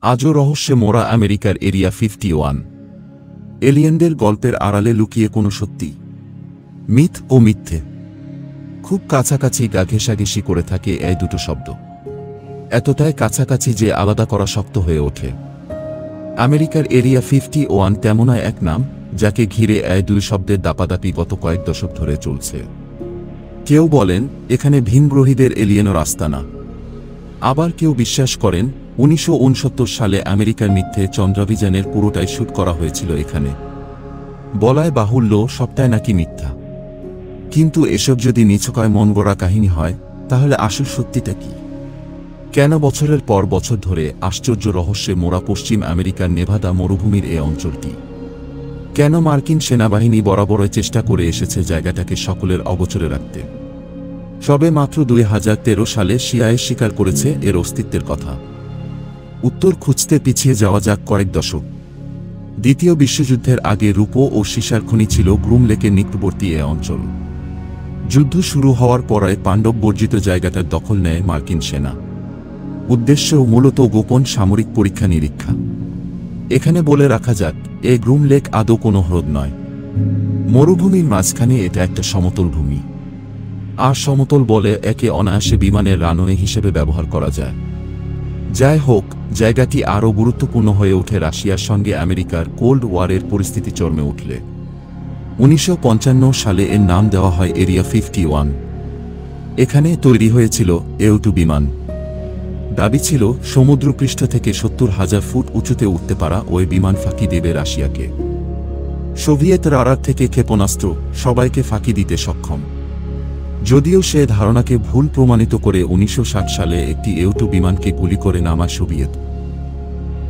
আজও রহস্যে মোড়া আমেরিকার এরিয়া 51। এলিয়েনদের গল্পের আড়ালে লুকিয়ে কোনো সত্যি, মিথ ও মিথ্যে খুব কাছাকাছি গা ঘেঁষাঘেঁষি করে থাকে এই দুটো শব্দ। এতটাই কাছাকাছি যে আলাদা করা শক্ত হয়ে ওঠে। আমেরিকার এরিয়া 51 তেমনই এক নাম যাকে ঘিরে এই দুই শব্দের দাপাদাপি গত কয়েক দশক ধরে চলছে। কেউ বলেন এখানে ভিনগ্রহীদের এলিয়েনের আস্তানা, আবার কেউ বিশ্বাস করেন 1969 সালে আমেরিকার মিথ্যে চন্দ্রাভিযানের পুরোটাই শুট করা হয়েছিল এখানে। বলায় বাহুল্য সবটাই নাকি মিথ্যা। কিন্তু এসব যদি নিছকয় মন গড়া কাহিনী হয়, তাহলে আসল সত্যিটা কি? কেন বছরের পর বছর ধরে আশ্চর্য রহস্যে মোড়া পশ্চিম আমেরিকার নেভাদা মরুভূমির এ অঞ্চলটি? কেন মার্কিন সেনাবাহিনী বরাবরই চেষ্টা করে এসেছে জায়গাটাকে সকলের অগোচরে রাখতে? সবে মাত্র 2013 সালে সিআইএ স্বীকার করেছে এর অস্তিত্বের কথা। উত্তর খুঁজতে পিছিয়ে যাওয়া যাক কয়েক দশক। দ্বিতীয় বিশ্বযুদ্ধের আগে রূপো ও সীসার খনি ছিল গ্রুম লেকের নিকটবর্তী এ অঞ্চল। যুদ্ধ শুরু হওয়ার পরে পাণ্ডব বর্জিত জায়গাটার দখল নেয় মার্কিন সেনা। উদ্দেশ্য মূলত গোপন সামরিক পরীক্ষা নিরীক্ষা। এখানে বলে রাখা যাক, এই গ্রুম লেক আদৌ কোনো হ্রদ নয়। মরুভূমির মাঝখানে এটা একটা সমতল ভূমি। আর সমতল বলে একে অনায়াসে বিমানের রানওয়ে হিসেবে ব্যবহার করা যায়। যাই হোক, জায়গাটি আরও গুরুত্বপূর্ণ হয়ে ওঠে রাশিয়ার সঙ্গে আমেরিকার কোল্ড ওয়ারের পরিস্থিতি চরমে উঠলে। 1955 সালে এর নাম দেওয়া হয় এরিয়া 51। এখানে তৈরি হয়েছিল EU-2 বিমান। দাবি ছিল সমুদ্রপৃষ্ঠ থেকে 70,000 ফুট উঁচুতে উঠতে পারা ওই বিমান ফাঁকি দেবে রাশিয়াকে। সোভিয়েত রাডার থেকে ক্ষেপণাস্ত্র সবাইকে ফাঁকি দিতে সক্ষম। যদিও সে ধারণাকে ভুল প্রমাণিত করে 1960 সালে একটি EU-2 বিমানকে গুলি করে নামায় সোভিয়েত।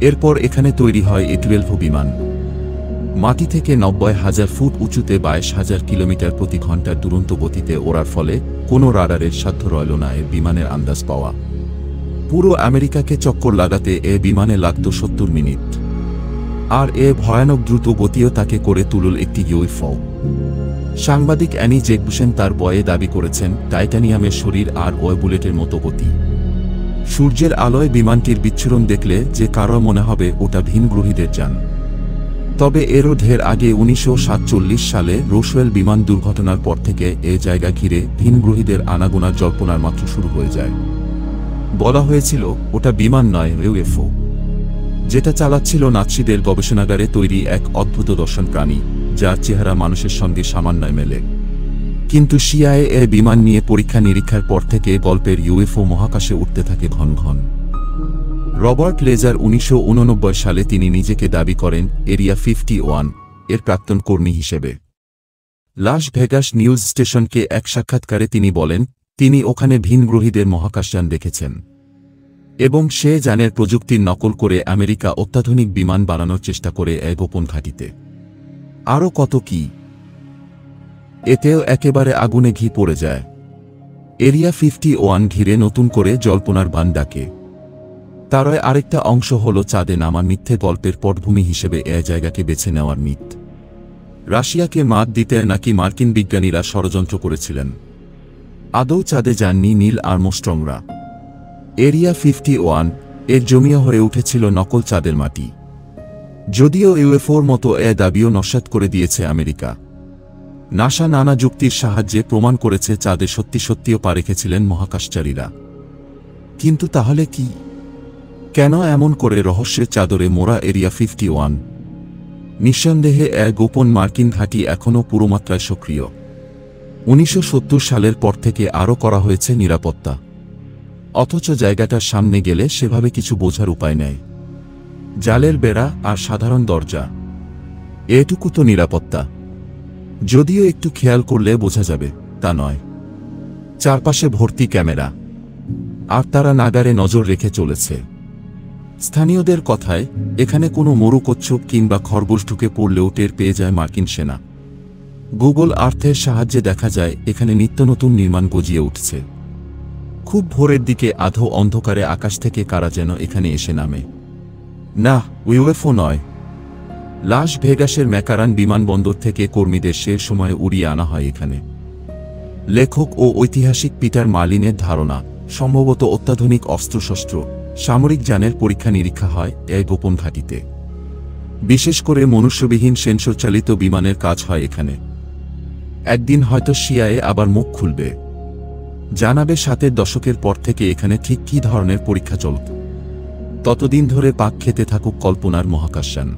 এরপর এখানে তৈরি হয় A-12 বিমান। মাটি থেকে 90,000 ফুট উঁচুতে 22,000 কিলোমিটার প্রতি ঘন্টার দুরন্ত গতিতে ওড়ার ফলে কোনো রাডারের সাধ্য রইল না এ বিমানের আন্দাজ পাওয়া। পুরো আমেরিকাকে চক্কর লাগাতে এ বিমানে লাগত 70 মিনিট। আর এ ভয়ানক দ্রুত গতিও তাকে করে তুলল একটি UFO। সাংবাদিক অ্যানি জেকবুশেন তার বইয়ে দাবি করেছেন টাইটানিয়ামের শরীর আর ওই বুলেটের মতো গতি। সূর্যের আলোয় বিমানটির বিচ্ছুরণ দেখলে যে কারো মনে হবে ওটা ভিনগ্রহীদের যান। তবে এরও ঢের আগে 1947 সালে রোসওয়েল বিমান দুর্ঘটনার পর থেকে এ জায়গা ঘিরে ভিনগ্রহীদের আনাগোনার জল্পনার মাত্র শুরু হয়ে যায়। বলা হয়েছিল ওটা বিমান নয়, UFO, যেটা চালাচ্ছিল নাৎসিদের গবেষণাগারে তৈরি এক অদ্ভুত দর্শন প্রাণী, যার চেহারা মানুষের সঙ্গে সামান্য মেলে। কিন্তু সিআইএ বিমান নিয়ে পরীক্ষা নিরীক্ষার পর থেকে গল্পের UFO মহাকাশে উঠতে থাকে ঘন ঘন। রবার্ট লেজার 1989 সালে তিনি নিজেকে দাবি করেন এরিয়া 51 এর প্রাক্তন কর্মী হিসেবে। লাস ভেগাস নিউজ স্টেশনকে এক সাক্ষাৎকারে তিনি বলেন তিনি ওখানে ভিনগ্রহীদের মহাকাশযান দেখেছেন এবং সে যানের প্রযুক্তির নকল করে আমেরিকা অত্যাধুনিক বিমান বানানোর চেষ্টা করে এক গোপন ঘাঁটিতে। আরও কত কি! এতেও একেবারে আগুনে ঘি পড়ে যায়। এরিয়া 51 ঘিরে নতুন করে জল্পনার বান ডাকে। তারই আরেকটা অংশ হল চাঁদে নামা মিথ্যে গল্পের পটভূমি হিসেবে এ জায়গাকে বেছে নেওয়ার মিথ। রাশিয়াকে মাত দিতে নাকি মার্কিন বিজ্ঞানীরা ষড়যন্ত্র করেছিলেন। আদৌ চাঁদে যাননি নীল আর্মস্ট্রংরা। এরিয়া 51 এর জমিয়া হয়ে উঠেছিল নকল চাঁদের মাটি। যদিও UFOর মতো এ দাবিও নস্যাৎ করে দিয়েছে আমেরিকা। নাসা নানা যুক্তির সাহায্যে প্রমাণ করেছে চাঁদে সত্যি সত্যিও পা রেখেছিলেন মহাকাশচারীরা। কিন্তু তাহলে কি? কেন এমন করে রহস্যের চাদরে মোড়া এরিয়া 51? নিঃসন্দেহে এক গোপন মার্কিন ঘাঁটি এখনও পুরোমাত্রায় সক্রিয়। 1970 সালের পর থেকে আরও করা হয়েছে নিরাপত্তা, অথচ জায়গাটার সামনে গেলে সেভাবে কিছু বোঝার উপায় নেই। জালের বেড়া আর সাধারণ দরজা, এটুকু তো নিরাপত্তা। যদিও একটু খেয়াল করলে বোঝা যাবে তা নয়। চারপাশে ভর্তি ক্যামেরা, আর তারা নাগারে নজর রেখে চলেছে। স্থানীয়দের কথায় এখানে কোনো মরুকচ্ছপ কিংবা খরগোশ ঢুকে পড়লেও টের পেয়ে যায় মার্কিন সেনা। গুগল আর্থের সাহায্যে দেখা যায় এখানে নিত্য নতুন নির্মাণ গজিয়ে উঠছে। খুব ভোরের দিকে আধো অন্ধকারে আকাশ থেকে কারা যেন এখানে এসে নামে। না, UFO নয়। লাস ভেগাসের ম্যাকারান বিমানবন্দর থেকে কর্মীদের সে সময়ে উড়িয়ে আনা হয় এখানে। লেখক ও ঐতিহাসিক পিটার মার্লিনের ধারণা সম্ভবত অত্যাধুনিক অস্ত্রশস্ত্র সামরিক যানের পরীক্ষা নিরীক্ষা হয় এই গোপন ঘাঁটিতে। বিশেষ করে মনুষ্যবিহীন সেন্সর চালিত বিমানের কাজ হয় এখানে। একদিন হয়তো সিআইএ আবার মুখ খুলবে, জানাবে ৭-এর দশকের পর থেকে এখানে ঠিক কী ধরনের পরীক্ষা চলত। ততদিন ধরে পাক খেতে থাকুক কল্পনার মহাকাশযান।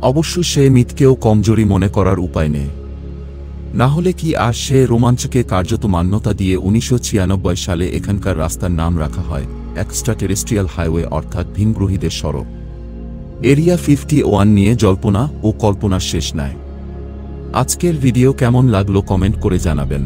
অবশ্য সে মিথকেও কমজোরি মনে করার উপায় নেই। না হলে কি আর সে রোমাঞ্চকে কার্যত মান্যতা দিয়ে ১৯৯৬ সালে এখানকার রাস্তার নাম রাখা হয় এক্সট্রাটেরেস্ট্রিয়াল হাইওয়ে, অর্থাৎ ভিনগ্রহীদের সড়ক। এরিয়া 51 নিয়ে জল্পনা ও কল্পনার শেষ নাই। আজকের ভিডিও কেমন লাগলো কমেন্ট করে জানাবেন।